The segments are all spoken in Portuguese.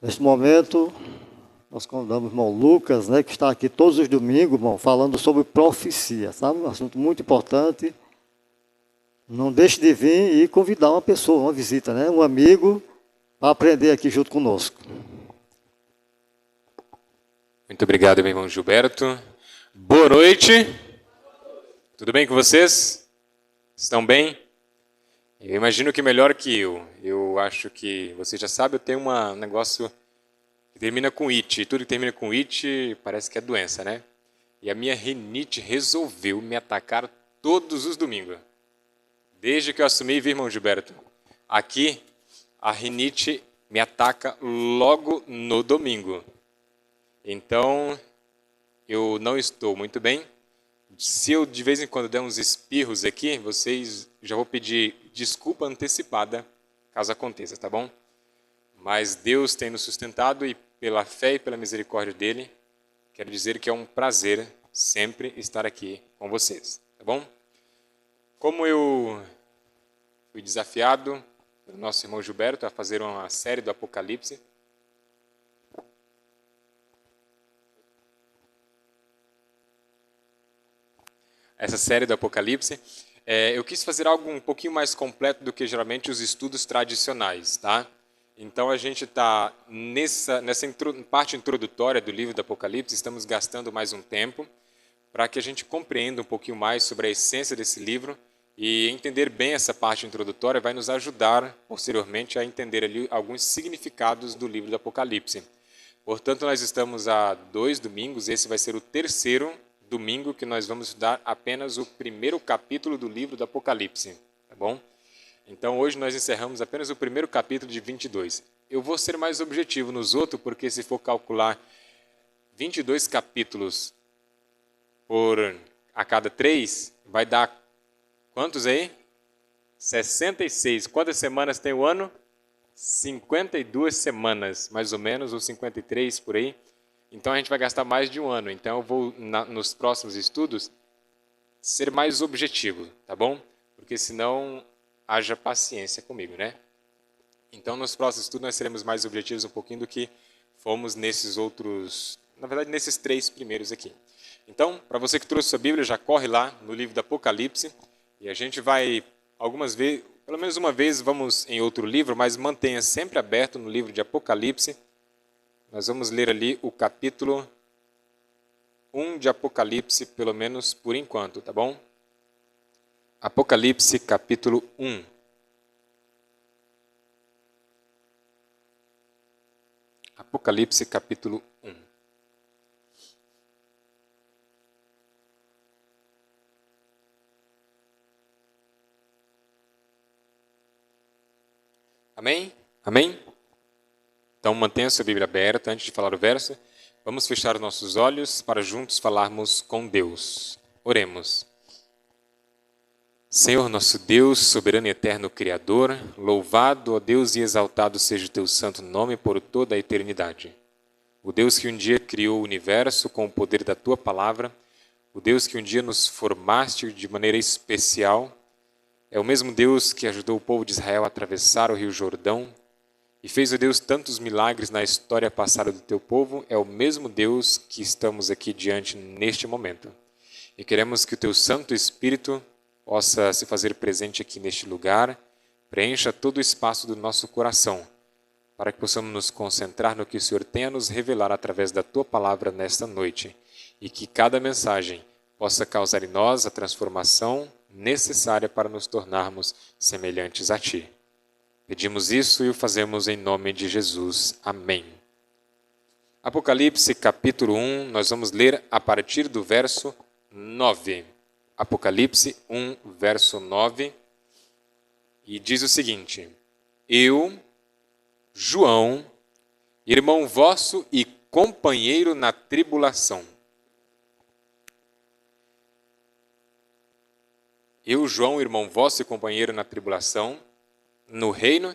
Neste momento, nós convidamos o irmão Lucas, né, que está aqui todos os domingos, irmão, falando sobre profecia, sabe? Um assunto muito importante. Não deixe de vir e convidar uma pessoa, uma visita, né, um amigo, para aprender aqui junto conosco. Muito obrigado, meu irmão Gilberto. Boa noite. Tudo bem com vocês? Estão bem? Eu imagino que melhor que eu. Eu acho que você já sabe, eu tenho um negócio que termina com it. E tudo que termina com it parece que é doença, né? E a minha rinite resolveu me atacar todos os domingos. Desde que eu assumi, viu, irmão Gilberto? Aqui, a rinite me ataca logo no domingo. Então, eu não estou muito bem. Se eu de vez em quando der uns espirros aqui, vocês já vou pedir desculpa antecipada, caso aconteça, tá bom? Mas Deus tem nos sustentado e pela fé e pela misericórdia dele, quero dizer que é um prazer sempre estar aqui com vocês, tá bom? Como eu fui desafiado pelo nosso irmão Gilberto a fazer uma série do Apocalipse, eu quis fazer algo um pouquinho mais completo do que geralmente os estudos tradicionais, tá? Então a gente está nessa parte introdutória do livro do Apocalipse, estamos gastando mais um tempo para que a gente compreenda um pouquinho mais sobre a essência desse livro e entender bem essa parte introdutória vai nos ajudar posteriormente a entender ali alguns significados do livro do Apocalipse. Portanto, nós estamos há 2 domingos, esse vai ser o 3º domingo que nós vamos estudar apenas o primeiro capítulo do livro do Apocalipse, tá bom? Então, hoje nós encerramos apenas o primeiro capítulo de 22. Eu vou ser mais objetivo nos outros, porque se for calcular 22 capítulos a cada 3, vai dar quantos aí? 66. Quantas semanas tem o ano? 52 semanas, mais ou menos, ou 53 por aí. Então, a gente vai gastar mais de um ano. Então, eu vou, nos próximos estudos, ser mais objetivo, tá bom? Porque senão, haja paciência comigo, né? Então, nos próximos estudos, nós seremos mais objetivos um pouquinho do que fomos nesses outros, na verdade, nesses 3 primeiros aqui. Então, para você que trouxe sua Bíblia, já corre lá no livro do Apocalipse, e a gente vai, algumas vezes, pelo menos uma vez, vamos em outro livro, mas mantenha sempre aberto no livro de Apocalipse. Nós vamos ler ali o capítulo 1 de Apocalipse, pelo menos por enquanto, tá bom? Apocalipse, capítulo 1. Apocalipse, capítulo 1. Amém? Amém? Então, mantenha sua Bíblia aberta antes de falar o verso. Vamos fechar os nossos olhos para juntos falarmos com Deus. Oremos. Senhor nosso Deus, soberano e eterno Criador, louvado, ó Deus, e exaltado seja o teu santo nome por toda a eternidade. O Deus que um dia criou o universo com o poder da tua palavra, o Deus que um dia nos formaste de maneira especial, é o mesmo Deus que ajudou o povo de Israel a atravessar o rio Jordão e fez, ó Deus, tantos milagres na história passada do teu povo, é o mesmo Deus que estamos aqui diante neste momento. E queremos que o teu Santo Espírito possa se fazer presente aqui neste lugar, preencha todo o espaço do nosso coração, para que possamos nos concentrar no que o Senhor tem a nos revelar através da tua palavra nesta noite, e que cada mensagem possa causar em nós a transformação necessária para nos tornarmos semelhantes a ti. Pedimos isso e o fazemos em nome de Jesus. Amém. Apocalipse, capítulo 1, nós vamos ler a partir do verso 9. Apocalipse 1, verso 9, e diz o seguinte: Eu, João, irmão vosso e companheiro na tribulação. Eu, João, irmão vosso e companheiro na tribulação, no reino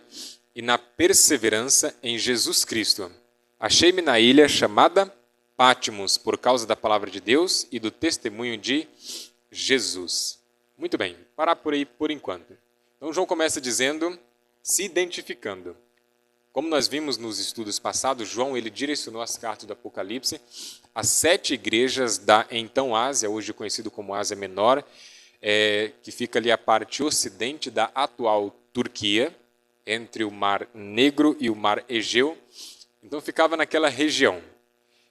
e na perseverança em Jesus Cristo. Achei-me na ilha chamada Patmos, por causa da palavra de Deus e do testemunho de Jesus. Muito bem, parar por aí por enquanto. Então João começa dizendo, se identificando. como nós vimos nos estudos passados, João ele direcionou as cartas do Apocalipse às 7 igrejas da então Ásia, hoje conhecido como Ásia Menor, que fica ali a parte ocidente da atual Turquia, entre o Mar Negro e o Mar Egeu. Então ficava naquela região.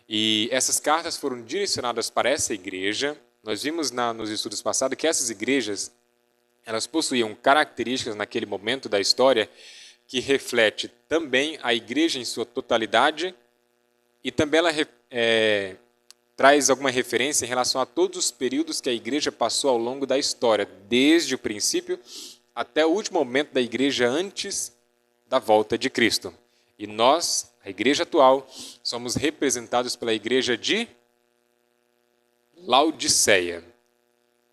E essas cartas foram direcionadas para essa igreja. Nós vimos nos estudos passados que essas igrejas elas possuíam características naquele momento da história que reflete também a igreja em sua totalidade e também ela traz alguma referência em relação a todos os períodos que a igreja passou ao longo da história, desde o princípio até o último momento da igreja antes da volta de Cristo. E nós, a igreja atual, somos representados pela igreja de Laodiceia.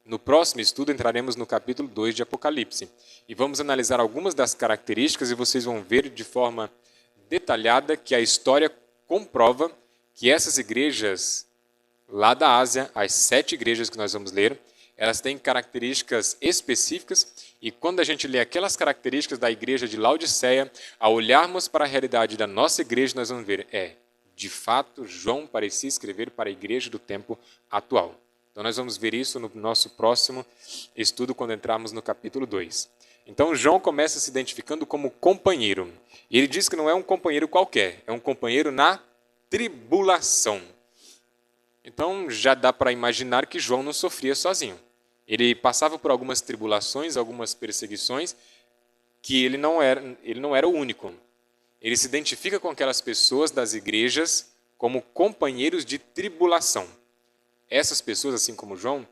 No próximo estudo entraremos no capítulo 2 de Apocalipse e vamos analisar algumas das características e vocês vão ver de forma detalhada que a história comprova que essas igrejas lá da Ásia, as 7 igrejas que nós vamos ler, elas têm características específicas e quando a gente lê aquelas características da igreja de Laodiceia, ao olharmos para a realidade da nossa igreja, nós vamos ver, de fato, João parecia escrever para a igreja do tempo atual. Então nós vamos ver isso no nosso próximo estudo, quando entrarmos no capítulo 2. Então João começa se identificando como companheiro. E ele diz que não é um companheiro qualquer, é um companheiro na tribulação. Então já dá para imaginar que João não sofria sozinho. Ele passava por algumas tribulações, algumas perseguições, que ele não era o único. Ele se identifica com aquelas pessoas das igrejas como companheiros de tribulação. Essas pessoas, assim como João,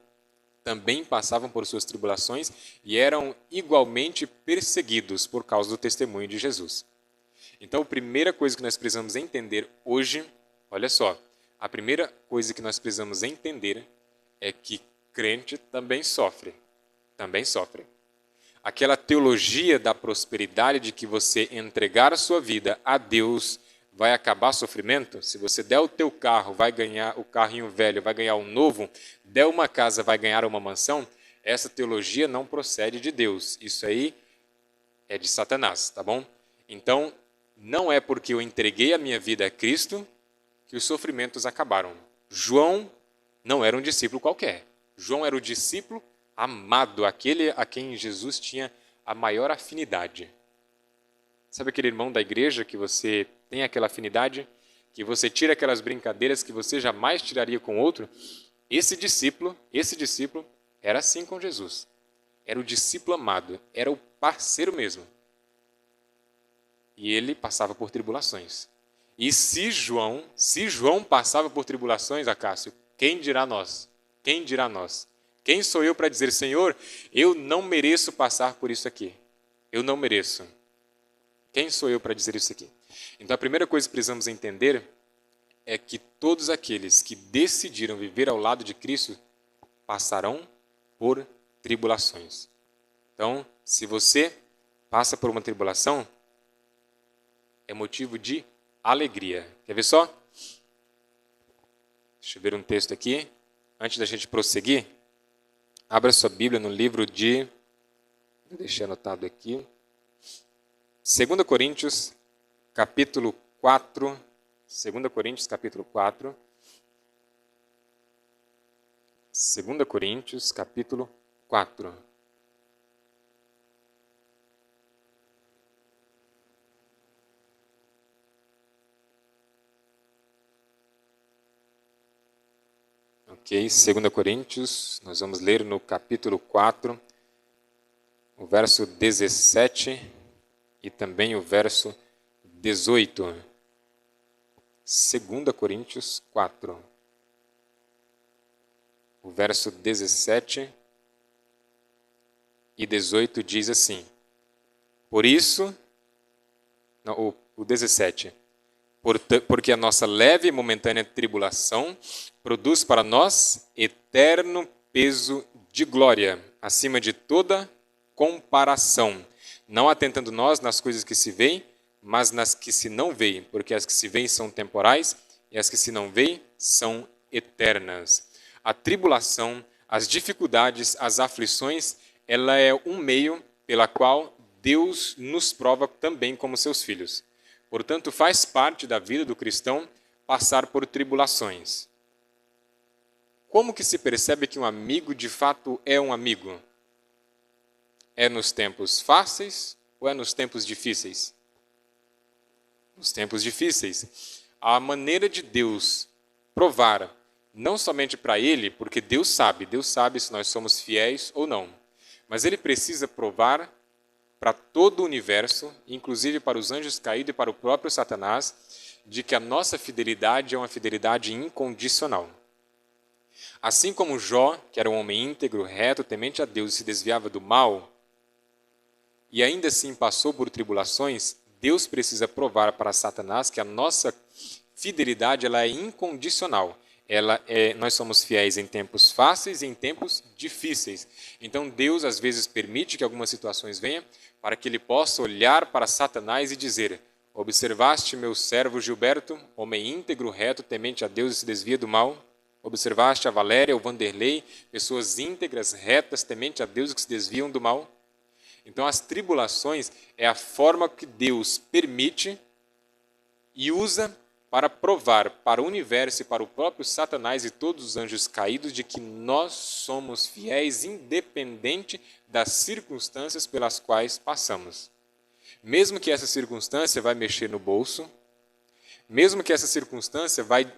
também passavam por suas tribulações e eram igualmente perseguidos por causa do testemunho de Jesus. Então, a primeira coisa que nós precisamos entender hoje, olha só, a primeira coisa que nós precisamos entender é que crente também sofre. Também sofre. Aquela teologia da prosperidade de que você entregar a sua vida a Deus vai acabar sofrimento? Se você der o teu carro, vai ganhar o carrinho velho, vai ganhar um novo, der uma casa, vai ganhar uma mansão, essa teologia não procede de Deus. Isso aí é de Satanás, tá bom? Então, não é porque eu entreguei a minha vida a Cristo que os sofrimentos acabaram. João não era um discípulo qualquer. João era o discípulo amado, aquele a quem Jesus tinha a maior afinidade. Sabe aquele irmão da igreja que você tem aquela afinidade, que você tira aquelas brincadeiras que você jamais tiraria com outro? Esse discípulo era assim com Jesus. Era o discípulo amado, era o parceiro mesmo. E ele passava por tribulações. E se João passava por tribulações, Acácio, quem dirá nós? Quem dirá nós? Quem sou eu para dizer, Senhor, eu não mereço passar por isso aqui. Eu não mereço. Quem sou eu para dizer isso aqui? Então, a primeira coisa que precisamos entender é que todos aqueles que decidiram viver ao lado de Cristo passarão por tribulações. Então, se você passa por uma tribulação, é motivo de alegria. Quer ver só? Deixa eu ver um texto aqui. Antes da gente prosseguir, abra sua Bíblia no livro de... Deixei anotado aqui. 2 Coríntios, capítulo 4. 2 Coríntios, capítulo 4. 2 Coríntios, capítulo 4. Ok, 2 Coríntios, nós vamos ler no capítulo 4, o verso 17 e também o verso 18. 2 Coríntios 4, o verso 17 e 18 diz assim: Por isso, não, o 17, porque a nossa leve e momentânea tribulação produz para nós eterno peso de glória, acima de toda comparação, não atentando nós nas coisas que se veem, mas nas que se não veem, porque as que se veem são temporais e as que se não veem são eternas. A tribulação, as dificuldades, as aflições, ela é um meio pela qual Deus nos prova também como seus filhos. Portanto, faz parte da vida do cristão passar por tribulações. Como que se percebe que um amigo de fato é um amigo? É nos tempos fáceis ou é nos tempos difíceis? Nos tempos difíceis. A maneira de Deus provar, não somente para Ele, porque Deus sabe se nós somos fiéis ou não, mas Ele precisa provar para todo o universo, inclusive para os anjos caídos e para o próprio Satanás, de que a nossa fidelidade é uma fidelidade incondicional. Assim como Jó, que era um homem íntegro, reto, temente a Deus e se desviava do mal, e ainda assim passou por tribulações, Deus precisa provar para Satanás que a nossa fidelidade ela é incondicional. Nós somos fiéis em tempos fáceis e em tempos difíceis. Então Deus às vezes permite que algumas situações venham para que ele possa olhar para Satanás e dizer: observaste meu servo Gilberto, homem íntegro, reto, temente a Deus e se desvia do mal? Observaste a Valéria, o Vanderlei, pessoas íntegras, retas, temente a Deus e que se desviam do mal? Então, as tribulações é a forma que Deus permite e usa para provar para o universo e para o próprio Satanás e todos os anjos caídos de que nós somos fiéis independente das circunstâncias pelas quais passamos. Mesmo que essa circunstância vai mexer no bolso, mesmo que essa circunstância vai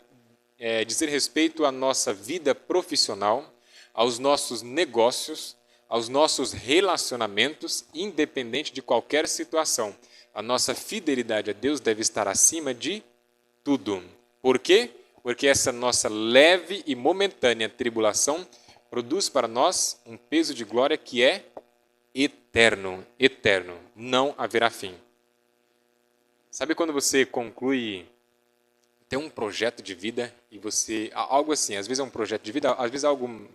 dizer respeito à nossa vida profissional, aos nossos negócios, aos nossos relacionamentos, independente de qualquer situação. A nossa fidelidade a Deus deve estar acima de tudo. Por quê? Porque essa nossa leve e momentânea tribulação produz para nós um peso de glória que é eterno, eterno, não haverá fim. Sabe quando você conclui ter um projeto de vida e você, algo assim, às vezes é um projeto de vida, às vezes é algo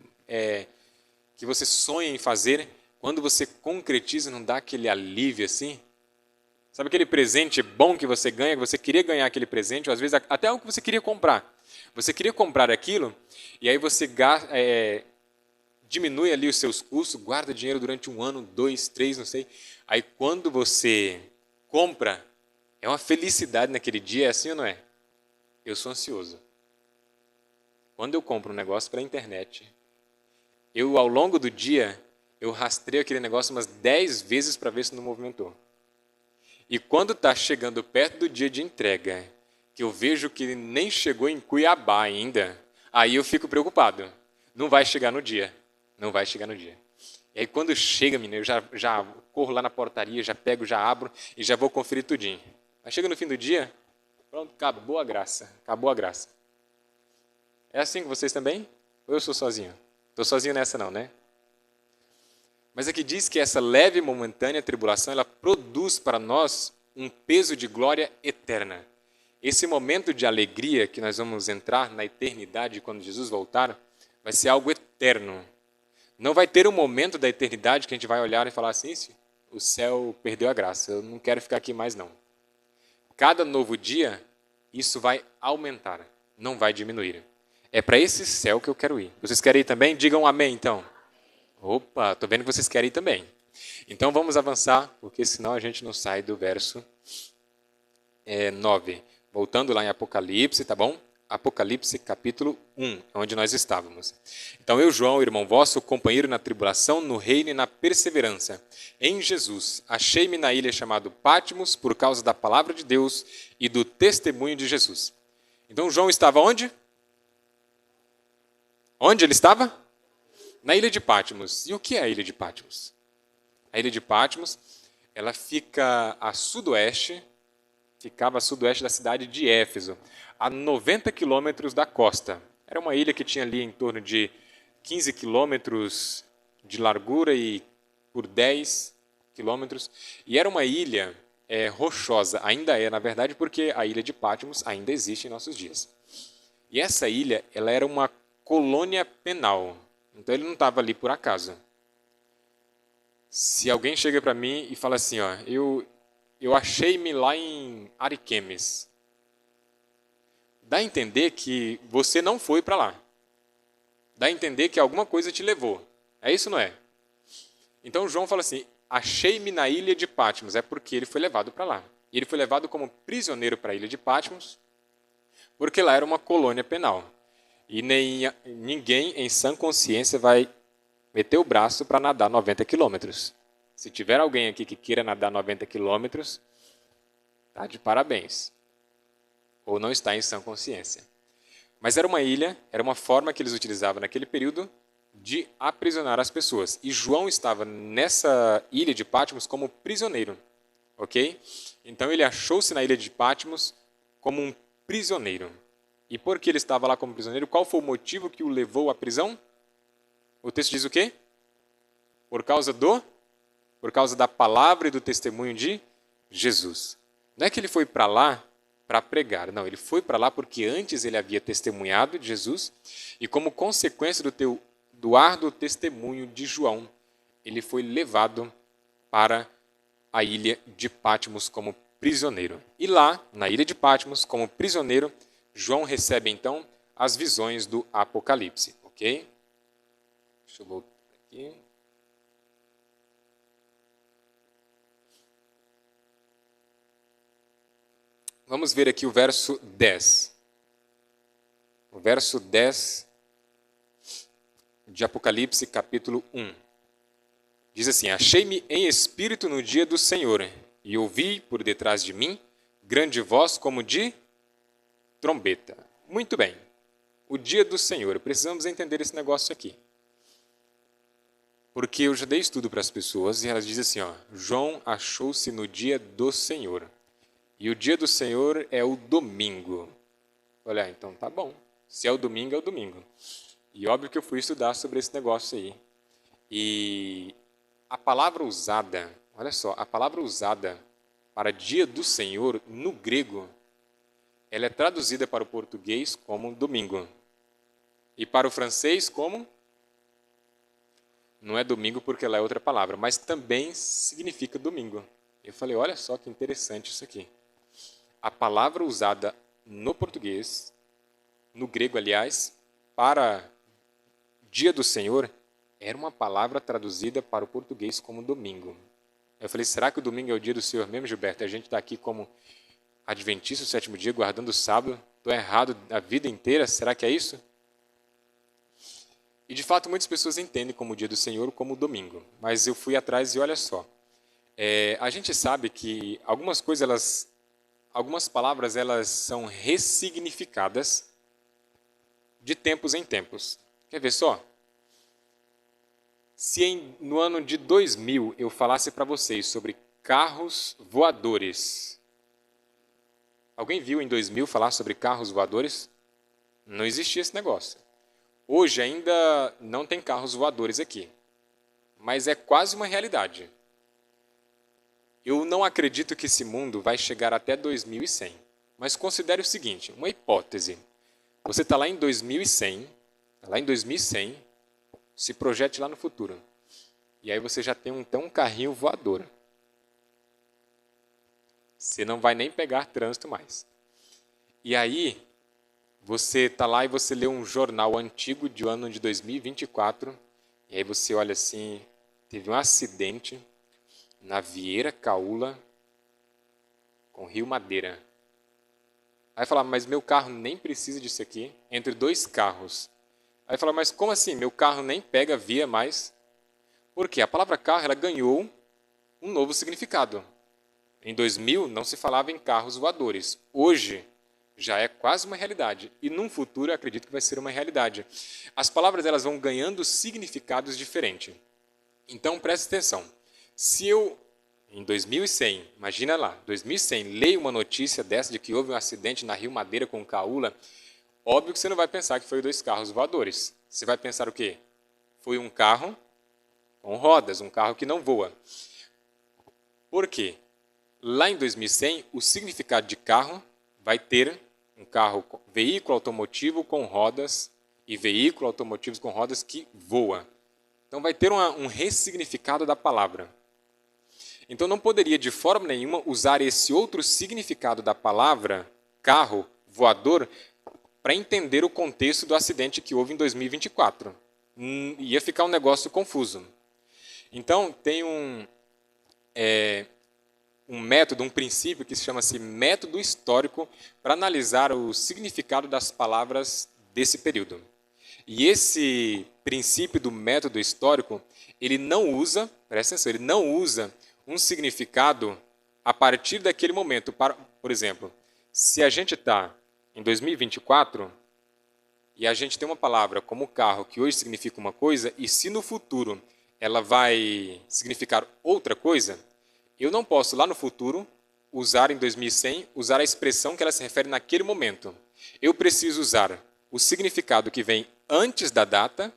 que você sonha em fazer, quando você concretiza, não dá aquele alívio assim? Sabe aquele presente bom que você ganha, que você queria ganhar aquele presente, ou às vezes até algo que você queria comprar. Você queria comprar aquilo, e aí você diminui ali os seus custos, guarda dinheiro durante 1 ano, 2, 3, não sei. Aí quando você compra, é uma felicidade naquele dia, é assim ou não é? Eu sou ansioso. Quando eu compro um negócio pela internet, ao longo do dia, eu rastreio aquele negócio umas 10 vezes para ver se não movimentou. E quando está chegando perto do dia de entrega, que eu vejo que ele nem chegou em Cuiabá ainda, aí eu fico preocupado. Não vai chegar no dia. Não vai chegar no dia. E aí quando chega, menino, eu já corro lá na portaria, já pego, já abro e já vou conferir tudinho. Aí chega no fim do dia, pronto, acabou a graça. Acabou a graça. É assim com vocês também? Ou eu sou sozinho? Estou sozinho nessa não, né? Mas aqui diz que essa leve e momentânea tribulação, ela produz para nós um peso de glória eterna. Esse momento de alegria que nós vamos entrar na eternidade quando Jesus voltar, vai ser algo eterno. Não vai ter um momento da eternidade que a gente vai olhar e falar assim, o céu perdeu a graça, eu não quero ficar aqui mais não. Cada novo dia, isso vai aumentar, não vai diminuir. É para esse céu que eu quero ir. Vocês querem ir também? Digam amém, então. Opa, estou vendo que vocês querem ir também. Então vamos avançar, porque senão a gente não sai do verso 9. Voltando lá em Apocalipse, tá bom? Apocalipse capítulo 1, onde nós estávamos. Então eu, João, irmão vosso, companheiro na tribulação, no reino e na perseverança, em Jesus, achei-me na ilha chamada Patmos por causa da palavra de Deus e do testemunho de Jesus. Então João estava onde? Onde ele estava? Na ilha de Patmos. E o que é a ilha de Patmos? A ilha de Patmos, ela ficava a sudoeste da cidade de Éfeso, a 90 quilômetros da costa. Era uma ilha que tinha ali em torno de 15 quilômetros de largura e por 10 quilômetros. E era uma ilha rochosa, ainda é, na verdade, porque a ilha de Patmos ainda existe em nossos dias. E essa ilha, ela era uma colônia penal. Então ele não estava ali por acaso. Se alguém chega para mim e fala assim, ó, eu achei-me lá em Ariquemes, dá a entender que você não foi para lá. Dá a entender que alguma coisa te levou. É isso, não é? Então João fala assim, achei-me na ilha de Patmos, é porque ele foi levado para lá. E ele foi levado como prisioneiro para a ilha de Patmos, porque lá era uma colônia penal. E ninguém em sã consciência vai meter o braço para nadar 90 quilômetros. Se tiver alguém aqui que queira nadar 90 quilômetros, tá de parabéns. Ou não está em sã consciência. Mas era uma ilha, era uma forma que eles utilizavam naquele período de aprisionar as pessoas. E João estava nessa ilha de Patmos como prisioneiro. Ok? Então ele achou-se na ilha de Patmos como um prisioneiro. E por que ele estava lá como prisioneiro? Qual foi o motivo que o levou à prisão? O texto diz o quê? Por causa da palavra e do testemunho de Jesus. Não é que ele foi para lá para pregar, não, ele foi para lá porque antes ele havia testemunhado de Jesus e como consequência do árduo testemunho de João, ele foi levado para a ilha de Patmos como prisioneiro. E lá, na ilha de Patmos, como prisioneiro, João recebe então as visões do Apocalipse, ok? Deixa eu voltar aqui. Vamos ver aqui o verso 10. O verso 10 de Apocalipse, capítulo 1. Diz assim: Achei-me em espírito no dia do Senhor, e ouvi por detrás de mim grande voz como de trombeta. Muito bem. O dia do Senhor. Precisamos entender esse negócio aqui. Porque eu já dei estudo para as pessoas e elas dizem assim, ó, João achou-se no dia do Senhor. E o dia do Senhor é o domingo. Olha, então tá bom. Se é o domingo, é o domingo. E óbvio que eu fui estudar sobre esse negócio aí. E a palavra usada, olha só, a palavra usada para dia do Senhor, no grego, ela é traduzida para o português como domingo. E para o francês como? Não é domingo porque ela é outra palavra, mas também significa domingo. Eu falei, olha só que interessante isso aqui. A palavra usada no português, no grego, aliás, para dia do Senhor, era uma palavra traduzida para o português como domingo. Eu falei, será que o domingo é o dia do Senhor mesmo, Gilberto? A gente está aqui como adventista, o sétimo dia, guardando o sábado. Estou errado a vida inteira? Será que é isso? E, de fato, muitas pessoas entendem como o dia do Senhor como domingo. Mas eu fui atrás e olha só. A gente sabe que algumas palavras elas são ressignificadas de tempos em tempos. Quer ver só? Se no ano de 2000 eu falasse para vocês sobre carros voadores, alguém viu em 2000 falar sobre carros voadores? Não existia esse negócio. Hoje ainda não tem carros voadores aqui, mas é quase uma realidade. Eu não acredito que esse mundo vai chegar até 2100, mas considere o seguinte, uma hipótese. Você está lá em 2100, se projete lá no futuro. E aí você já tem um carrinho voador. Você não vai nem pegar trânsito mais. E aí, você está lá e você lê um jornal antigo de ano de 2024, e aí você olha assim, teve um acidente na Vieira Caula com Rio Madeira. Aí fala, mas meu carro nem precisa disso aqui, entre dois carros. Aí fala, mas como assim? Meu carro nem pega via mais? Por quê? A palavra carro ela ganhou um novo significado. Em 2000 não se falava em carros voadores. Hoje já é quase uma realidade. E num futuro eu acredito que vai ser uma realidade. As palavras elas vão ganhando significados diferentes. Então preste atenção. Se eu, em 2100, imagina lá, 2100, leio uma notícia dessa de que houve um acidente na Rio Madeira com caula, óbvio que você não vai pensar que foi dois carros voadores. Você vai pensar o quê? Foi um carro com rodas, um carro que não voa. Por quê? Lá em 2100, o significado de carro vai ter um carro, veículo automotivo com rodas e veículo automotivo com rodas que voa. Então vai ter um ressignificado da palavra. Então não poderia de forma nenhuma usar esse outro significado da palavra carro, voador, para entender o contexto do acidente que houve em 2024. Ia ficar um negócio confuso. Então tem um método, um princípio que se chama-se método histórico para analisar o significado das palavras desse período. E esse princípio do método histórico, ele não usa, presta atenção, ele não usa um significado a partir daquele momento. Por exemplo, se a gente está em 2024 e a gente tem uma palavra como carro que hoje significa uma coisa, e se no futuro ela vai significar outra coisa, eu não posso lá no futuro usar em 2100, usar a expressão que ela se refere naquele momento. Eu preciso usar o significado que vem antes da data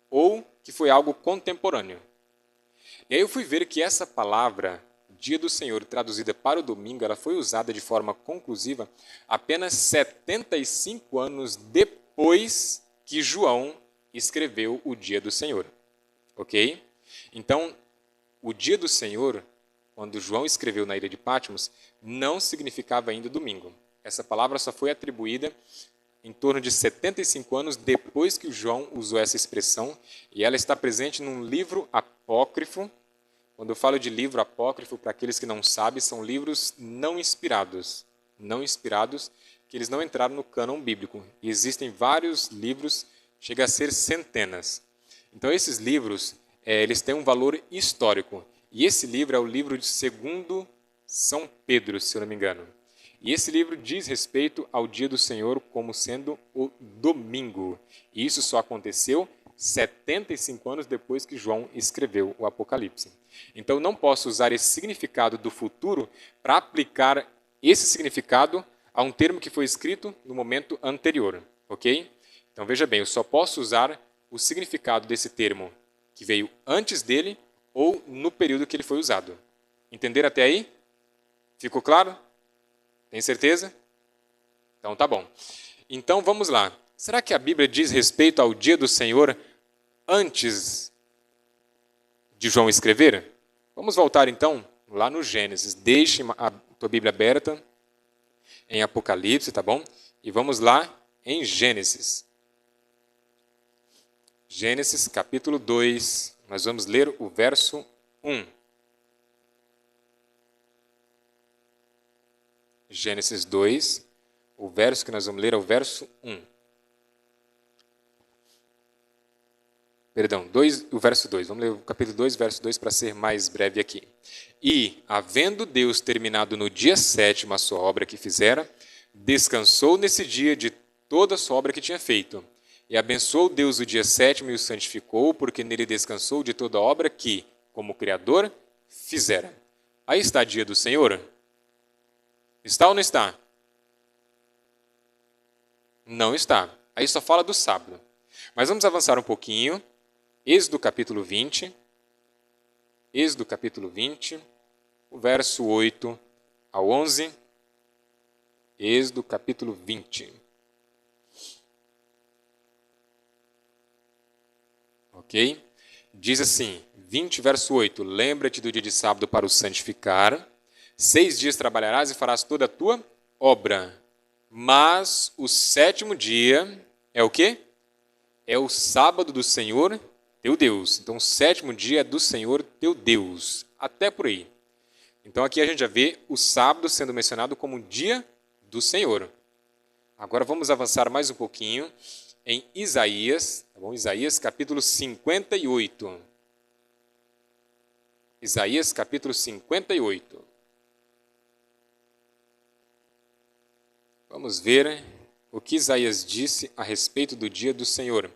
ou que foi algo contemporâneo. E aí eu fui ver que essa palavra, Dia do Senhor, traduzida para o domingo, ela foi usada de forma conclusiva apenas 75 anos depois que João escreveu o Dia do Senhor. Ok? Então, o Dia do Senhor, quando João escreveu na ilha de Patmos, não significava ainda domingo. Essa palavra só foi atribuída em torno de 75 anos depois que João usou essa expressão, e ela está presente num livro apócrifo. Quando eu falo de livro apócrifo, para aqueles que não sabem, são livros não inspirados, que eles não entraram no cânon bíblico. E existem vários livros, chega a ser centenas. Então, esses livros, eles têm um valor histórico. E esse livro é o livro de 2º São Pedro, se eu não me engano. E esse livro diz respeito ao Dia do Senhor como sendo o domingo. E isso só aconteceu 75 anos depois que João escreveu o Apocalipse. Então, não posso usar esse significado do futuro para aplicar esse significado a um termo que foi escrito no momento anterior. Ok? Então, veja bem, eu só posso usar o significado desse termo que veio antes dele ou no período que ele foi usado. Entenderam até aí? Ficou claro? Tem certeza? Então tá bom. Então vamos lá. Será que a Bíblia diz respeito ao Dia do Senhor antes de João escrever? Vamos voltar então lá no Gênesis. Deixe a tua Bíblia aberta em Apocalipse, tá bom? E vamos lá em Gênesis. Gênesis capítulo 2, nós vamos ler o verso 1. Gênesis 2, o verso que nós vamos ler é o verso 1. Perdão, o verso 2. Vamos ler o capítulo 2, verso 2, para ser mais breve aqui. E, havendo Deus terminado no dia 7º a sua obra que fizera, descansou nesse dia de toda a sua obra que tinha feito. E abençoou Deus o dia 7º e o santificou, porque nele descansou de toda a obra que, como Criador, fizera. Aí está o Dia do Senhor. Está ou não está? Não está. Aí só fala do sábado. Mas vamos avançar um pouquinho. Êxodo capítulo 20. Êxodo capítulo 20, o verso 8 ao 11. Êxodo capítulo 20. Ok? Diz assim, 20, verso 8. Lembra-te do dia de sábado para o santificar. 6 dias trabalharás e farás toda a tua obra. Mas o 7º dia é o quê? É o sábado do Senhor teu Deus. Então, o 7º dia é do Senhor teu Deus. Até por aí. Então, aqui a gente já vê o sábado sendo mencionado como dia do Senhor. Agora, vamos avançar mais um pouquinho em Isaías, tá bom? Isaías capítulo 58. Isaías capítulo 58. Vamos ver o que Isaías disse a respeito do dia do Senhor.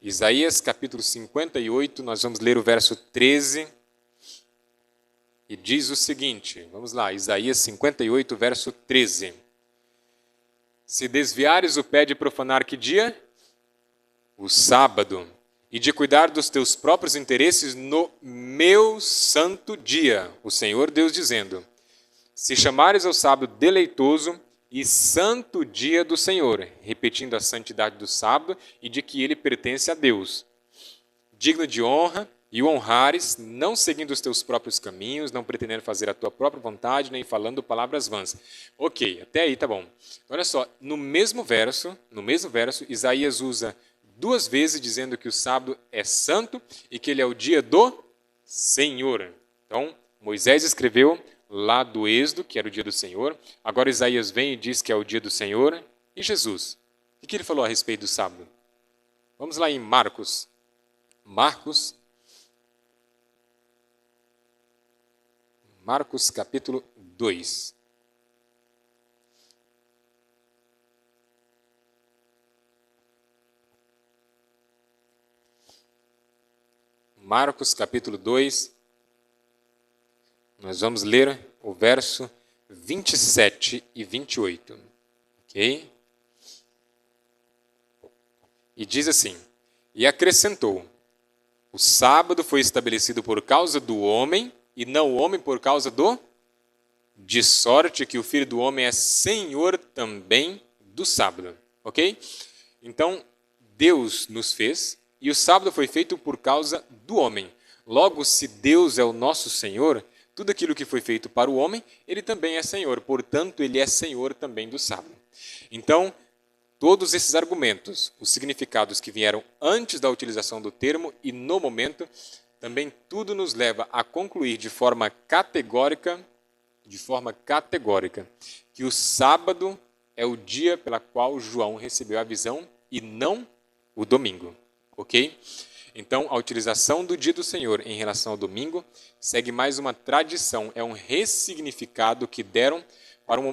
Isaías capítulo 58, nós vamos ler o verso 13. E diz o seguinte, vamos lá, Isaías 58, verso 13. Se desviares o pé de profanar que dia? O sábado, e de cuidar dos teus próprios interesses no meu santo dia, o Senhor Deus dizendo, se chamares ao sábado deleitoso e santo dia do Senhor, repetindo a santidade do sábado e de que ele pertence a Deus, digno de honra, e o honrares, não seguindo os teus próprios caminhos, não pretendendo fazer a tua própria vontade, nem falando palavras vãs. Ok, até aí tá bom. Olha só, no mesmo verso, Isaías usa 2 vezes dizendo que o sábado é santo e que ele é o dia do Senhor. Então, Moisés escreveu lá do Êxodo, que era o dia do Senhor. Agora Isaías vem e diz que é o dia do Senhor. E Jesus? O que ele falou a respeito do sábado? Vamos lá em Marcos. Marcos capítulo 2. Marcos capítulo 2, nós vamos ler o verso 27 e 28, ok? E diz assim, e acrescentou, o sábado foi estabelecido por causa do homem, e não o homem por causa de sorte que o Filho do Homem é Senhor também do sábado, ok? Então, Deus nos fez, e o sábado foi feito por causa do homem. Logo, se Deus é o nosso Senhor, tudo aquilo que foi feito para o homem, ele também é Senhor. Portanto, ele é Senhor também do sábado. Então, todos esses argumentos, os significados que vieram antes da utilização do termo e no momento, também tudo nos leva a concluir de forma categórica, que o sábado é o dia pela qual João recebeu a visão e não o domingo. Ok? Então, a utilização do dia do Senhor em relação ao domingo segue mais uma tradição, é um ressignificado que deram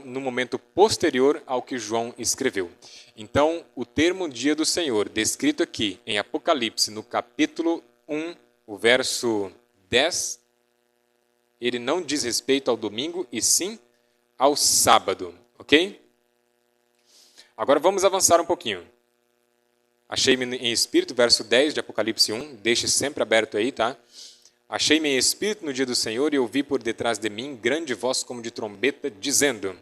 no momento posterior ao que João escreveu. Então, o termo dia do Senhor, descrito aqui em Apocalipse, no capítulo 1, o verso 10, ele não diz respeito ao domingo, e sim ao sábado. Ok? Agora vamos avançar um pouquinho. Achei-me em espírito, verso 10 de Apocalipse 1, deixe sempre aberto aí, tá? Achei-me em espírito no dia do Senhor e ouvi por detrás de mim grande voz como de trombeta, dizendo,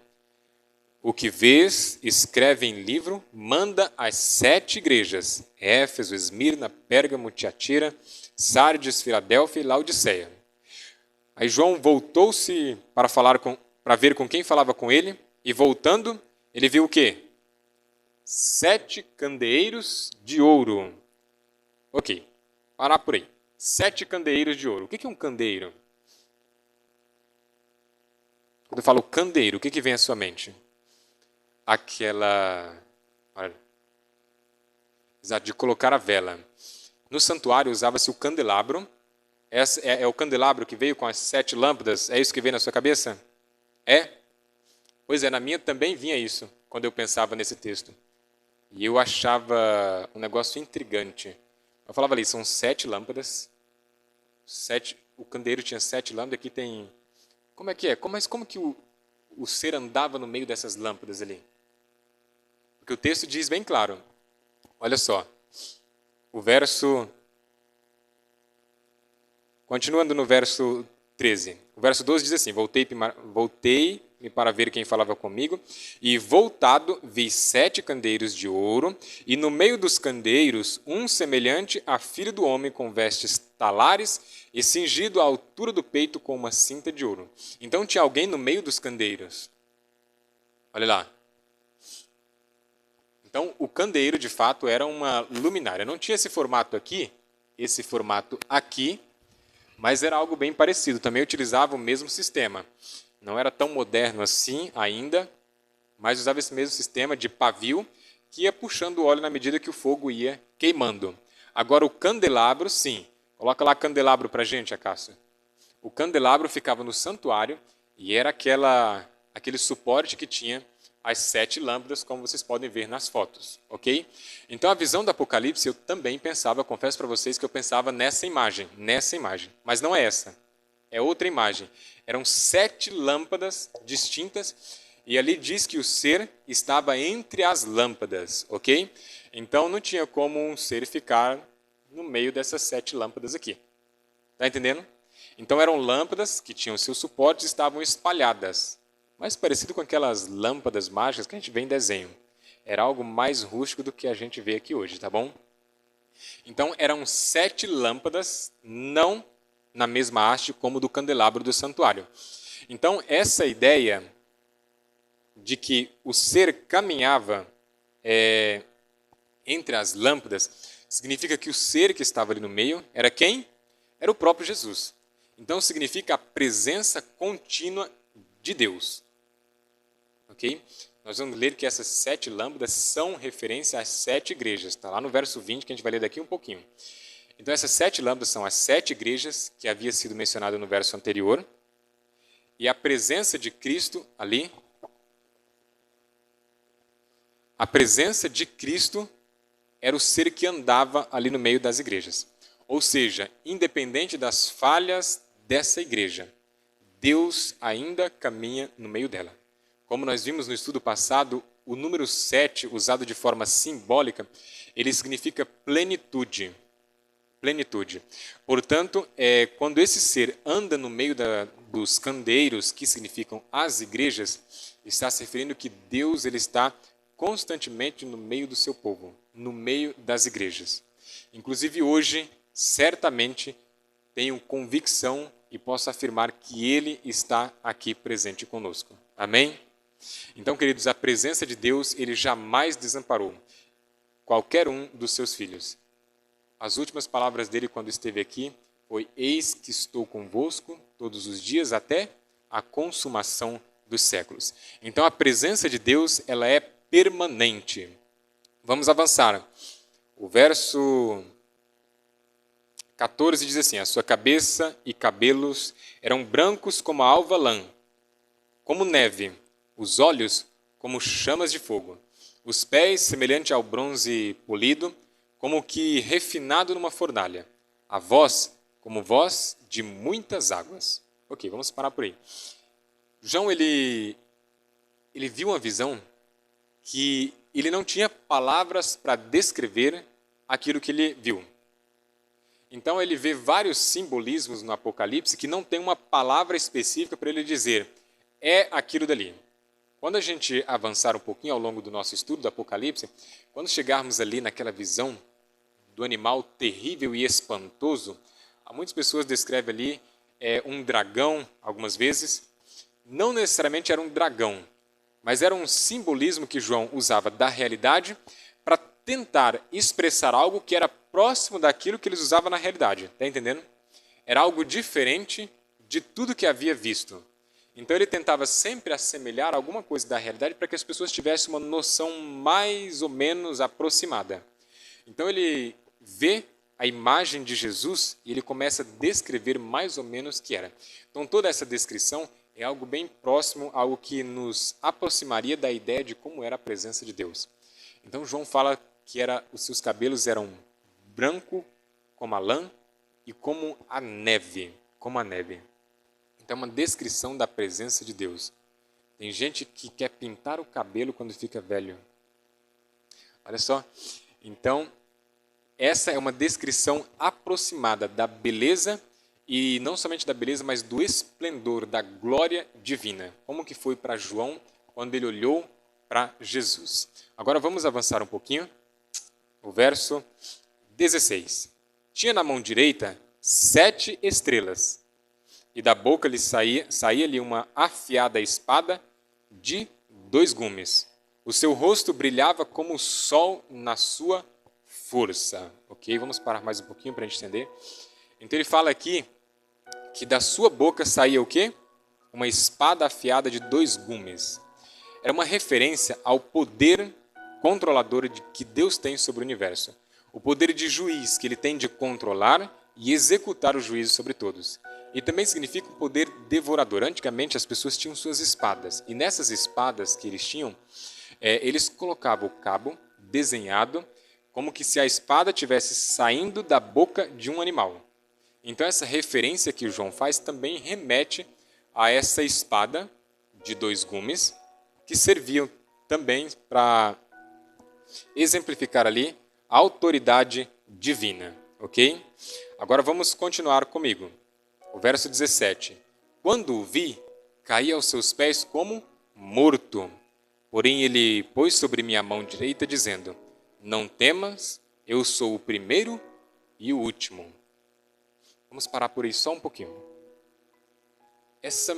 o que vês, escreve em livro, manda às 7 igrejas, Éfeso, Esmirna, Pérgamo, Tiatira, Sardes, Filadélfia e Laodiceia. Aí João voltou-se para ver com quem falava com ele, e voltando, ele viu o quê? 7 candeeiros de ouro. Ok, parar por aí. 7 candeeiros de ouro. O que é um candeeiro? Quando eu falo candeeiro, o que vem à sua mente? Exato, de colocar a vela. No santuário usava-se o candelabro. É o candelabro que veio com as 7 lâmpadas? É isso que veio na sua cabeça? É? Pois é, na minha também vinha isso, quando eu pensava nesse texto. E eu achava um negócio intrigante. Eu falava ali, são 7 lâmpadas. O candeeiro tinha 7 lâmpadas, aqui tem... Como é que é? Como que o ser andava no meio dessas lâmpadas ali? Porque o texto diz bem claro. Olha só. O verso... Continuando no verso 13. O verso 12 diz assim, voltei-me para ver quem falava comigo, e voltado vi 7 candeeiros de ouro, e no meio dos candeeiros um semelhante a filho do homem com vestes talares e cingido à altura do peito com uma cinta de ouro. Então tinha alguém no meio dos candeeiros. Olha lá. Então o candeeiro de fato era uma luminária. Não tinha esse formato aqui, mas era algo bem parecido. Também utilizava o mesmo sistema. Não era tão moderno assim ainda, mas usava esse mesmo sistema de pavio que ia puxando o óleo na medida que o fogo ia queimando. Agora o candelabro, sim. Coloca lá candelabro para a gente, Acácio. O candelabro ficava no santuário e era aquele suporte que tinha as 7 lâmpadas, como vocês podem ver nas fotos, ok? Então a visão do Apocalipse eu também pensava, confesso para vocês que eu pensava nessa imagem, mas não é essa, é outra imagem. Eram 7 lâmpadas distintas e ali diz que o ser estava entre as lâmpadas, ok? Então não tinha como um ser ficar no meio dessas 7 lâmpadas aqui. Está entendendo? Então eram lâmpadas que tinham seus suportes e estavam espalhadas. Mais parecido com aquelas lâmpadas mágicas que a gente vê em desenho. Era algo mais rústico do que a gente vê aqui hoje, tá bom? Então eram 7 lâmpadas, não na mesma haste como do candelabro do santuário. Então essa ideia de que o ser caminhava entre as lâmpadas significa que o ser que estava ali no meio era quem? Era o próprio Jesus. Então significa a presença contínua de Deus. Ok? Nós vamos ler que essas 7 lâmpadas são referência às 7 igrejas. Está lá no verso 20, que a gente vai ler daqui um pouquinho. Então, essas 7 lâmpadas são as 7 igrejas que havia sido mencionado no verso anterior. E a presença de Cristo ali, a presença de Cristo era o ser que andava ali no meio das igrejas. Ou seja, independente das falhas dessa igreja, Deus ainda caminha no meio dela. Como nós vimos no estudo passado, o número 7, usado de forma simbólica, ele significa plenitude. Plenitude. Portanto, quando esse ser anda no meio dos candeeiros, que significam as igrejas, está se referindo que Deus ele está constantemente no meio do seu povo, no meio das igrejas. Inclusive hoje, certamente, tenho convicção e posso afirmar que Ele está aqui presente conosco. Amém? Então, queridos, a presença de Deus, Ele jamais desamparou qualquer um dos seus filhos. As últimas palavras dele quando esteve aqui foi: eis que estou convosco todos os dias até a consumação dos séculos. Então, a presença de Deus, ela é permanente. Vamos avançar. O verso 14 diz assim: a sua cabeça e cabelos eram brancos como a alva lã, como neve, os olhos como chamas de fogo, os pés semelhante ao bronze polido, como que refinado numa fornalha, a voz como voz de muitas águas. Ok, vamos parar por aí. João, ele viu uma visão que ele não tinha palavras para descrever aquilo que ele viu. Então ele vê vários simbolismos no Apocalipse que não tem uma palavra específica para ele dizer: é aquilo dali. Quando a gente avançar um pouquinho ao longo do nosso estudo do Apocalipse, quando chegarmos ali naquela visão do animal terrível e espantoso, muitas pessoas descrevem ali um dragão, algumas vezes. Não necessariamente era um dragão, mas era um simbolismo que João usava da realidade para tentar expressar algo que era próximo daquilo que eles usavam na realidade. Está entendendo? Era algo diferente de tudo que havia visto. Então ele tentava sempre assemelhar alguma coisa da realidade para que as pessoas tivessem uma noção mais ou menos aproximada. Então ele vê a imagem de Jesus e ele começa a descrever mais ou menos o que era. Então toda essa descrição é algo bem próximo, algo que nos aproximaria da ideia de como era a presença de Deus. Então João fala que os seus cabelos eram branco como a lã e como a neve, Então é uma descrição da presença de Deus. Tem gente que quer pintar o cabelo quando fica velho. Olha só. Então, essa é uma descrição aproximada da beleza, e não somente da beleza, mas do esplendor, da glória divina. Como que foi para João quando ele olhou para Jesus. Agora vamos avançar um pouquinho. O verso 16. Tinha na mão direita 7 estrelas, e da boca lhe saía-lhe uma afiada espada de 2 gumes. O seu rosto brilhava como o sol na sua força. Ok, vamos parar mais um pouquinho para a gente entender. Então ele fala aqui que da sua boca saía o quê? Uma espada afiada de 2 gumes. Era uma referência ao poder controlador que Deus tem sobre o universo. O poder de juiz que ele tem de controlar e executar o juízo sobre todos. E também significa um poder devorador. Antigamente as pessoas tinham suas espadas. E nessas espadas que eles tinham, eles colocavam o cabo desenhado como que se a espada estivesse saindo da boca de um animal. Então essa referência que João faz também remete a essa espada de 2 gumes, que serviam também para exemplificar ali a autoridade divina. Ok? Agora vamos continuar comigo. O verso 17. Quando o vi, caí aos seus pés como morto. Porém ele pôs sobre minha mão direita, dizendo: não temas, eu sou o primeiro e o último. Vamos parar por aí só um pouquinho. Esse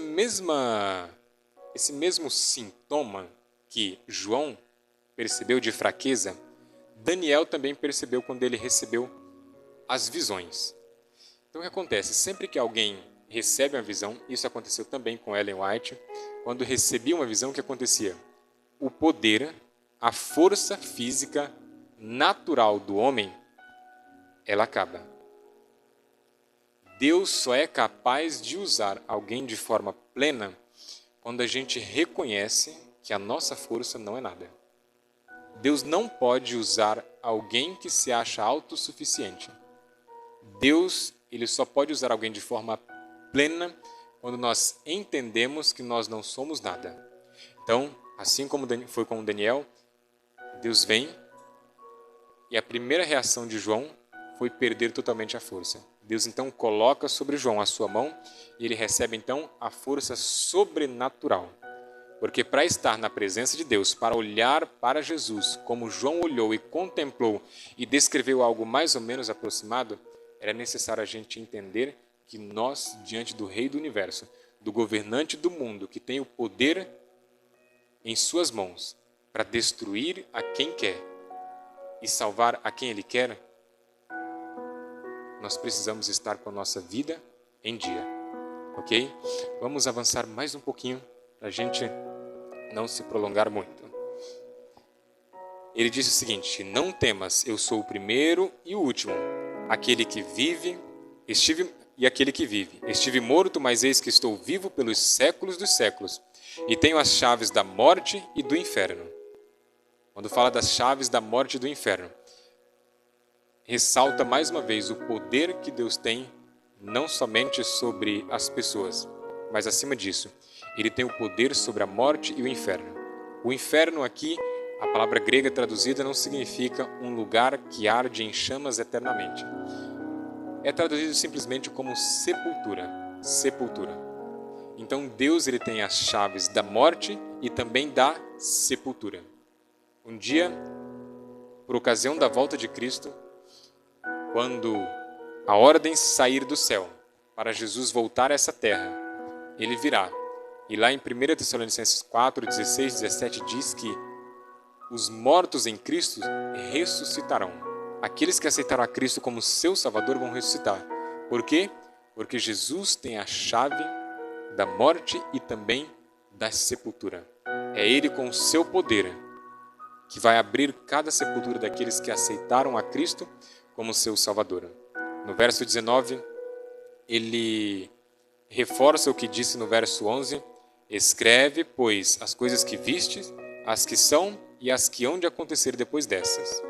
mesmo sintoma que João percebeu de fraqueza, Daniel também percebeu quando ele recebeu as visões. Então o que acontece? Sempre que alguém recebe uma visão, isso aconteceu também com Ellen White, quando recebia uma visão, o que acontecia? O poder, a força física natural do homem, ela acaba. Deus só é capaz de usar alguém de forma plena quando a gente reconhece que a nossa força não é nada. Deus não pode usar alguém que se acha autossuficiente. Deus, ele só pode usar alguém de forma plena quando nós entendemos que nós não somos nada. Então, assim como foi com Daniel, Deus vem e a primeira reação de João foi perder totalmente a força. Deus então coloca sobre João a sua mão e ele recebe então a força sobrenatural. Porque para estar na presença de Deus, para olhar para Jesus, como João olhou e contemplou e descreveu algo mais ou menos aproximado, era necessário a gente entender que nós, diante do Rei do Universo, do governante do mundo, que tem o poder em suas mãos para destruir a quem quer e salvar a quem Ele quer, nós precisamos estar com a nossa vida em dia, ok? Vamos avançar mais um pouquinho para a gente não se prolongar muito. Ele disse o seguinte: não temas, eu sou o primeiro e o último, aquele que vive, aquele que vive. Estive morto, mas eis que estou vivo pelos séculos dos séculos, e tenho as chaves da morte e do inferno. Quando fala das chaves da morte e do inferno, ressalta mais uma vez o poder que Deus tem, não somente sobre as pessoas, mas acima disso, Ele tem o poder sobre a morte e o inferno. O inferno aqui, a palavra grega traduzida não significa um lugar que arde em chamas eternamente. É traduzido simplesmente como sepultura. Sepultura. Então Deus, ele tem as chaves da morte e também da sepultura. Um dia, por ocasião da volta de Cristo, quando a ordem sair do céu para Jesus voltar a essa terra, ele virá. E lá em 1 Tessalonicenses 4, 16, 17 diz que os mortos em Cristo ressuscitarão. Aqueles que aceitaram a Cristo como seu Salvador vão ressuscitar. Por quê? Porque Jesus tem a chave da morte e também da sepultura. É Ele com o seu poder que vai abrir cada sepultura daqueles que aceitaram a Cristo como seu Salvador. No verso 19, ele reforça o que disse no verso 11: escreve, pois, as coisas que vistes, as que são e as que hão de acontecer depois dessas.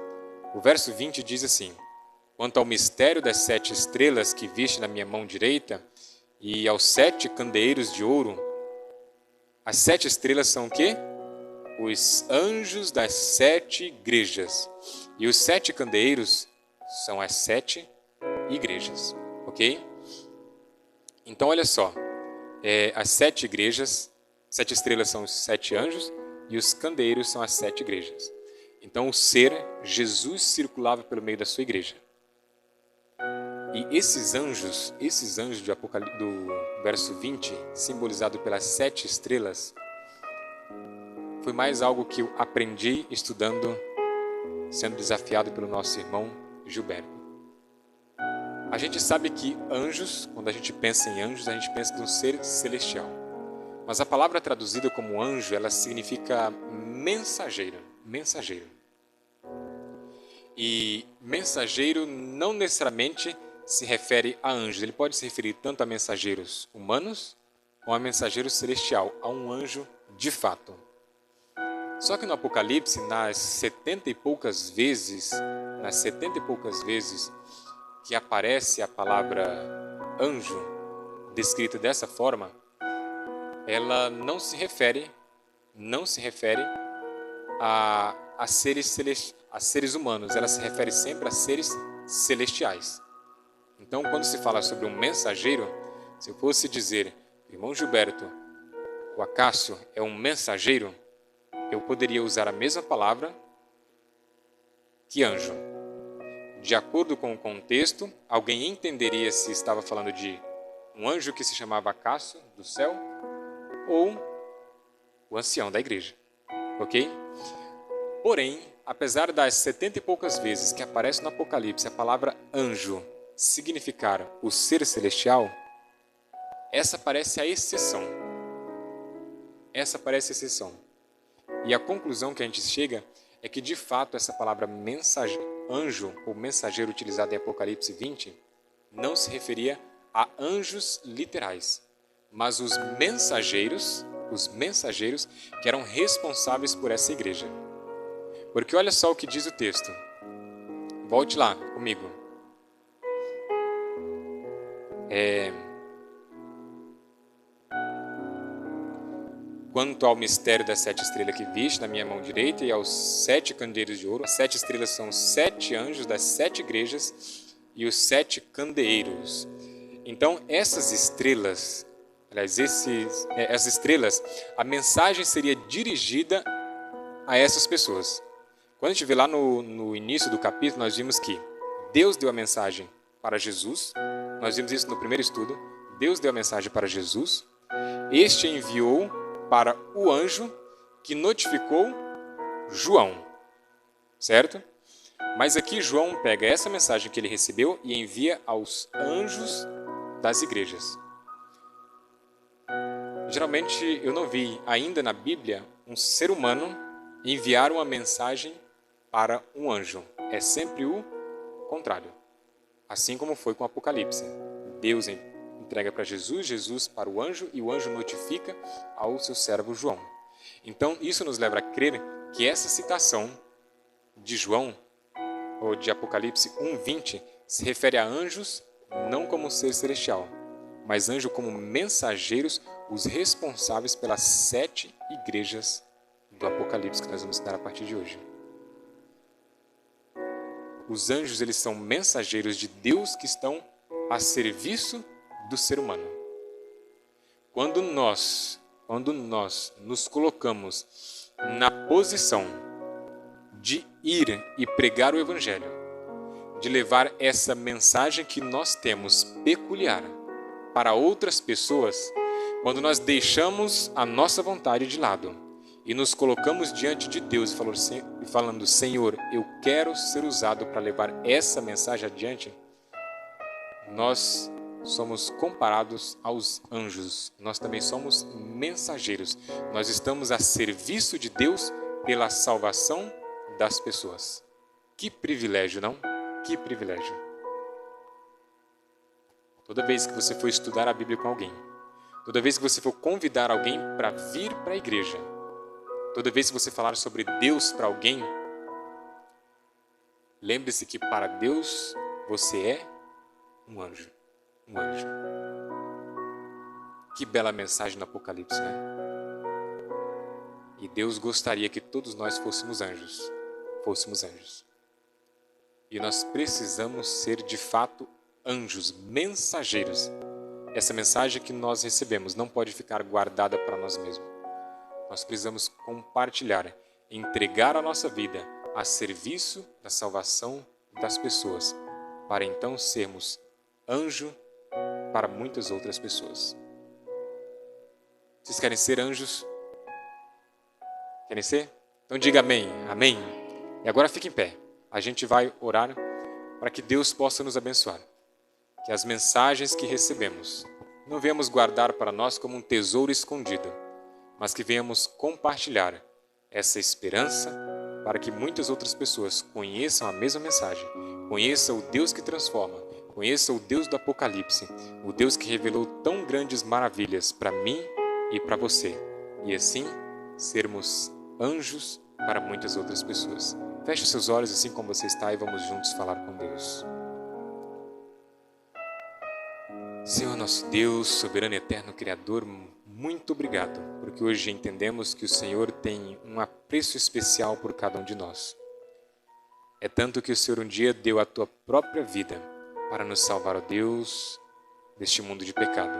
O verso 20 diz assim: quanto ao mistério das 7 estrelas que viste na minha mão direita e aos 7 candeeiros de ouro, as 7 estrelas são o quê? Os anjos das 7 igrejas. E os 7 candeeiros são as 7 igrejas, ok? Então, olha só, as 7 igrejas, 7 estrelas são os 7 anjos e os candeeiros são as 7 igrejas. Então, o ser, Jesus, circulava pelo meio da sua igreja. E esses anjos do verso 20, simbolizado pelas 7 estrelas, foi mais algo que eu aprendi estudando, sendo desafiado pelo nosso irmão Gilberto. A gente sabe que anjos, quando a gente pensa em anjos, a gente pensa de um ser celestial. Mas a palavra traduzida como anjo, ela significa mensageiro. Mensageiro. E mensageiro não necessariamente se refere a anjos. Ele pode se referir tanto a mensageiros humanos, como a mensageiro celestial, a um anjo de fato. Só que no Apocalipse, nas 70 e poucas vezes que aparece a palavra anjo, descrita dessa forma, ela não se refere a seres humanos, ela se refere sempre a seres celestiais. Então, quando se fala sobre um mensageiro, se eu fosse dizer, irmão Gilberto, o Acácio é um mensageiro, eu poderia usar a mesma palavra que anjo. De acordo com o contexto, alguém entenderia se estava falando de um anjo que se chamava Acácio, do céu, ou o ancião da igreja. Ok? Porém, apesar das 70 e poucas vezes que aparece no Apocalipse a palavra anjo significar o ser celestial, Essa parece a exceção. Essa parece a exceção. E a conclusão que a gente chega é que, de fato, essa palavra anjo ou mensageiro utilizada em Apocalipse 20 não se referia a anjos literais, mas os mensageiros que eram responsáveis por essa igreja. Porque olha só o que diz o texto. Volte lá comigo. Quanto ao mistério das 7 estrelas que viste na minha mão direita e aos 7 candeeiros de ouro, as 7 estrelas são os 7 anjos das 7 igrejas e os 7 candeeiros. Então, essas estrelas, essas estrelas, a mensagem seria dirigida a essas pessoas. Quando a gente vê lá no início do capítulo, nós vimos que Deus deu a mensagem para Jesus. Nós vimos isso no primeiro estudo. Deus deu a mensagem para Jesus. Este enviou para o anjo que notificou João, certo? Mas aqui João pega essa mensagem que ele recebeu e envia aos anjos das igrejas. Geralmente eu não vi ainda na Bíblia um ser humano enviar uma mensagem para um anjo. É sempre o contrário. Assim como foi com o Apocalipse. Deus entrega para Jesus, Jesus para o anjo e o anjo notifica ao seu servo João. Então isso nos leva a crer que essa citação de João, ou de Apocalipse 1:20, se refere a anjos não como ser celestial, mas anjos como mensageiros, os responsáveis pelas 7 igrejas do Apocalipse que nós vamos estudar a partir de hoje. Os anjos, eles são mensageiros de Deus que estão a serviço do ser humano. Quando nós nos colocamos na posição de ir e pregar o Evangelho, de levar essa mensagem que nós temos peculiar para outras pessoas, quando nós deixamos a nossa vontade de lado e nos colocamos diante de Deus e falando, Senhor, eu quero ser usado para levar essa mensagem adiante, nós somos comparados aos anjos. Nós também somos mensageiros. Nós estamos a serviço de Deus pela salvação das pessoas. Que privilégio, não? Que privilégio. Toda vez que você for estudar a Bíblia com alguém, toda vez que você for convidar alguém para vir para a igreja, toda vez que você falar sobre Deus para alguém, lembre-se que para Deus você é um anjo. Um anjo. Que bela mensagem no Apocalipse, né? E Deus gostaria que todos nós fôssemos anjos. Fôssemos anjos. E nós precisamos ser de fato anjos, mensageiros. Essa mensagem que nós recebemos não pode ficar guardada para nós mesmos. Nós precisamos compartilhar, entregar a nossa vida a serviço da salvação das pessoas, para então sermos anjo para muitas outras pessoas. Vocês querem ser anjos? Querem ser? Então diga amém. Amém. E agora fique em pé. A gente vai orar para que Deus possa nos abençoar. Que as mensagens que recebemos não venhamos guardar para nós como um tesouro escondido, mas que venhamos compartilhar essa esperança para que muitas outras pessoas conheçam a mesma mensagem, conheçam o Deus que transforma, conheçam o Deus do Apocalipse, o Deus que revelou tão grandes maravilhas para mim e para você, e assim sermos anjos para muitas outras pessoas. Feche os seus olhos assim como você está e vamos juntos falar com Deus. Senhor nosso Deus, soberano e eterno Criador, muito obrigado, porque hoje entendemos que o Senhor tem um apreço especial por cada um de nós. É tanto que o Senhor um dia deu a tua própria vida para nos salvar, ó Deus, deste mundo de pecado.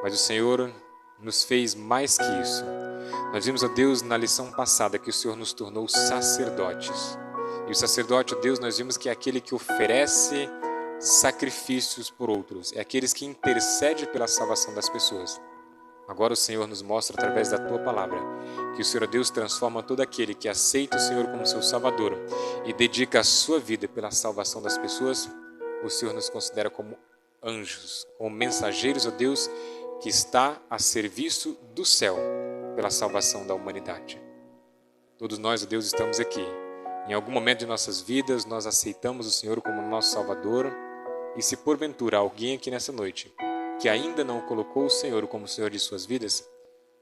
Mas o Senhor nos fez mais que isso. Nós vimos, ó Deus, na lição passada que o Senhor nos tornou sacerdotes. E o sacerdote, ó Deus, nós vimos que é aquele que oferece sacrifícios por outros, é aqueles que intercede pela salvação das pessoas. Agora o Senhor nos mostra através da Tua Palavra que o Senhor Deus transforma todo aquele que aceita o Senhor como seu Salvador e dedica a sua vida pela salvação das pessoas. O Senhor nos considera como anjos, como mensageiros, ó Deus, que está a serviço do céu pela salvação da humanidade. Todos nós, ó Deus, estamos aqui. Em algum momento de nossas vidas, nós aceitamos o Senhor como nosso Salvador. E se porventura alguém aqui nessa noite que ainda não colocou o Senhor como Senhor de suas vidas,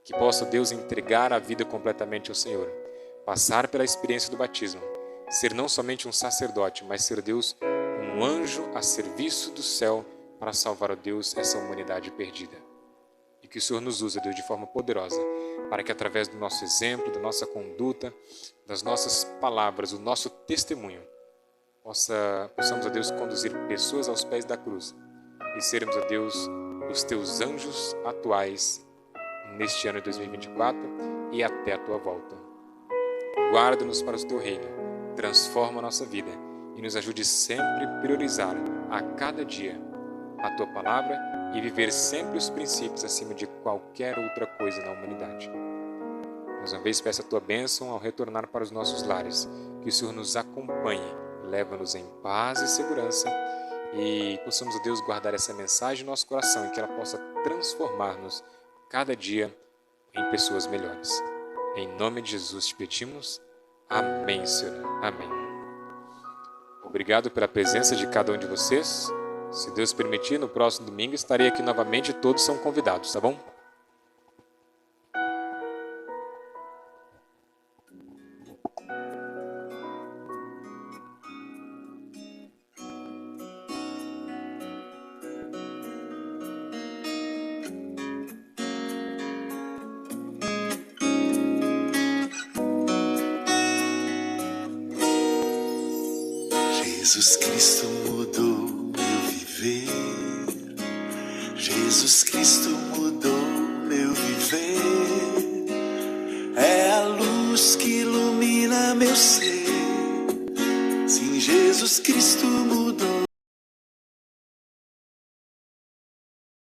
que possa, Deus, entregar a vida completamente ao Senhor, passar pela experiência do batismo, ser não somente um sacerdote, mas ser, Deus, um anjo a serviço do céu para salvar, ó Deus, essa humanidade perdida. E que o Senhor nos use, Deus, de forma poderosa, para que através do nosso exemplo, da nossa conduta, das nossas palavras, do nosso testemunho, possamos, ó Deus, conduzir pessoas aos pés da cruz e sermos, ó Deus, os teus anjos atuais neste ano de 2024 e até a tua volta. Guarda-nos para o teu reino, transforma a nossa vida e nos ajude sempre a priorizar a cada dia a tua palavra e viver sempre os princípios acima de qualquer outra coisa na humanidade. Mais uma vez peço a tua bênção ao retornar para os nossos lares, que o Senhor nos acompanhe, leva-nos em paz e segurança e possamos, ó Deus, guardar essa mensagem no nosso coração e que ela possa transformar-nos cada dia em pessoas melhores. Em nome de Jesus te pedimos. Amém, Senhor. Amém. Obrigado pela presença de cada um de vocês. Se Deus permitir, no próximo domingo estarei aqui novamente. Todos são convidados, tá bom? Jesus Cristo mudou meu viver. Jesus Cristo mudou meu viver. É a luz que ilumina meu ser. Sim, Jesus Cristo mudou.